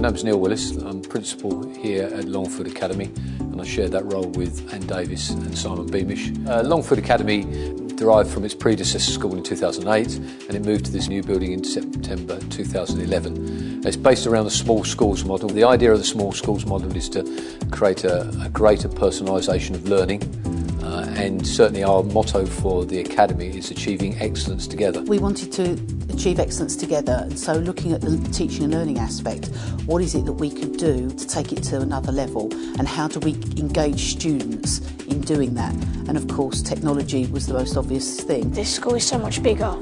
name's Neil Willis. I'm principal here at Longfield Academy, and I shared that role with Anne Davis and Simon Beamish. Longfield Academy derived from its predecessor school in 2008, and it moved to this new building in September 2011. It's based around the small schools model. The idea of the small schools model is to create a greater personalisation of learning. And certainly our motto for the Academy is achieving excellence together. We wanted to achieve excellence together, and so looking at the teaching and learning aspect, what is it that we could do to take it to another level, and how do we engage students in doing that? And of course technology was the most obvious thing. This school is so much bigger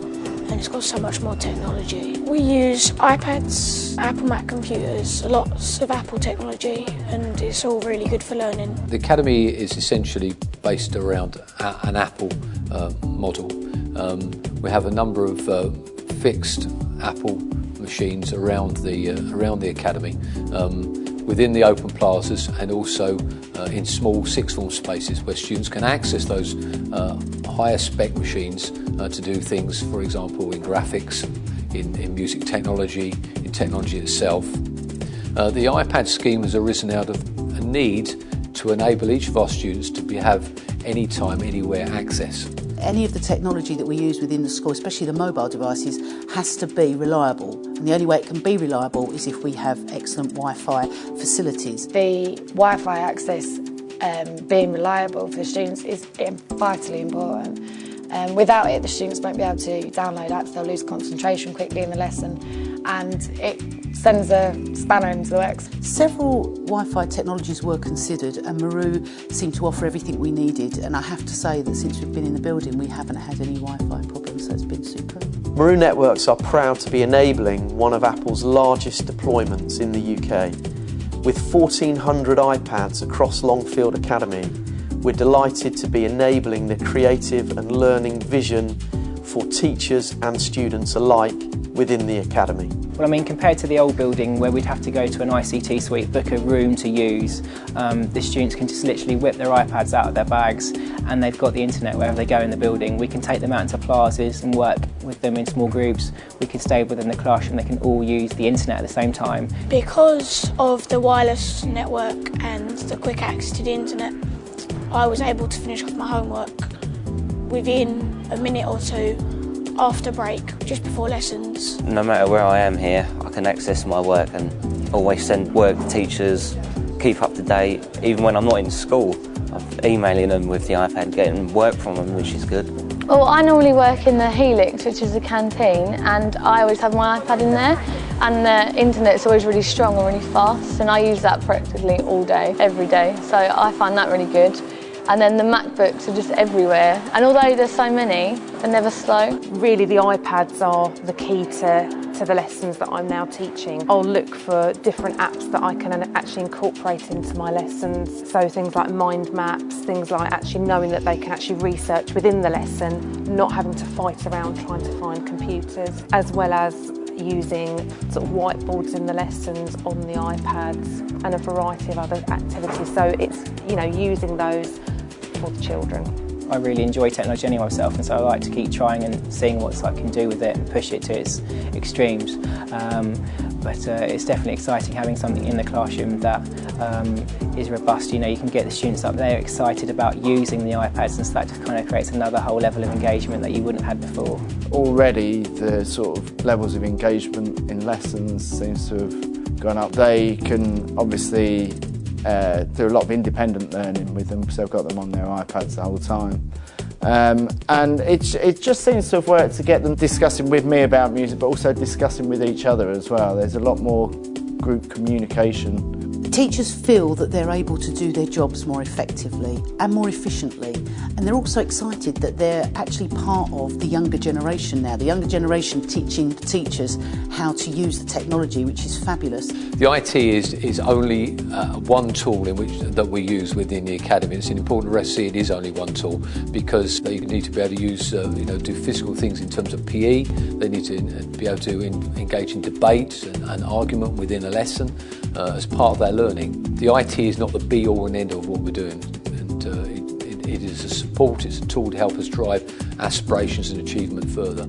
and it's got so much more technology. We use iPads, Apple Mac computers, lots of Apple technology, and it's all really good for learning. The Academy is essentially based around an Apple model. We have a number of fixed Apple machines around the Academy, within the open plazas, and also in small sixth form spaces where students can access those higher spec machines to do things, for example, in graphics, in music technology, in technology itself. The iPad scheme has arisen out of a need to enable each of our students to have anytime, anywhere access. Any of the technology that we use within the school, especially the mobile devices, has to be reliable. And the only way it can be reliable is if we have excellent Wi-Fi facilities. The Wi-Fi access being reliable for the students is vitally important. Without it, the students won't be able to download apps, they'll lose concentration quickly in the lesson, and it sends a spanner into the works. Several Wi-Fi technologies were considered, and Meru seemed to offer everything we needed, and I have to say that since we've been in the building we haven't had any Wi-Fi problems, so it's been superb. Meru Networks are proud to be enabling one of Apple's largest deployments in the UK. With 1,400 iPads across Longfield Academy, we're delighted to be enabling the creative and learning vision for teachers and students alike within the Academy. Well, I mean, compared to the old building where we'd have to go to an ICT suite, book a room to use, the students can just literally whip their iPads out of their bags and they've got the internet wherever they go in the building. We can take them out into plazas and work with them in small groups. We can stay within the classroom, they can all use the internet at the same time. Because of the wireless network and the quick access to the internet, I was able to finish off my homework within a minute or two after break, just before lessons. No matter where I am here, I can access my work and always send work to teachers, keep up to date. Even when I'm not in school, I'm emailing them with the iPad, getting work from them, which is good. Well, I normally work in the Helix, which is a canteen, and I always have my iPad in there, and the internet's always really strong and really fast, and I use that practically all day, every day, so I find that really good. And then the MacBooks are just everywhere, and although there's so many, they're never slow. Really, the iPads are the key to the lessons that I'm now teaching. I'll look for different apps that I can actually incorporate into my lessons. So things like mind maps, things like actually knowing that they can actually research within the lesson, not having to fight around trying to find computers, as well as using sort of whiteboards in the lessons on the iPads and a variety of other activities. So it's, you know, using those for the children. I really enjoy technology anyway myself, and so I like to keep trying and seeing what I can do with it and push it to its extremes. But it's definitely exciting having something in the classroom that is robust. You know, you can get the students up there excited about using the iPads, and so that just kind of creates another whole level of engagement that you wouldn't have had before. Already the sort of levels of engagement in lessons seems to have gone up. They can obviously do a lot of independent learning with them because they've got them on their iPads the whole time. And it just seems to have worked to get them discussing with me about music, but also discussing with each other as well. There's a lot more group communication. Teachers feel that they're able to do their jobs more effectively and more efficiently, and they're also excited that they're actually part of the younger generation now. The younger generation teaching the teachers how to use the technology, which is fabulous. The IT is only one tool that we use within the Academy. It's important to see it is only one tool, because they need to be able to use, do physical things in terms of PE. They need to be able to engage in debate and argument within a lesson as part of their learning. The IT is not the be-all and end-all of what we're doing, and it is a support, it's a tool to help us drive aspirations and achievement further.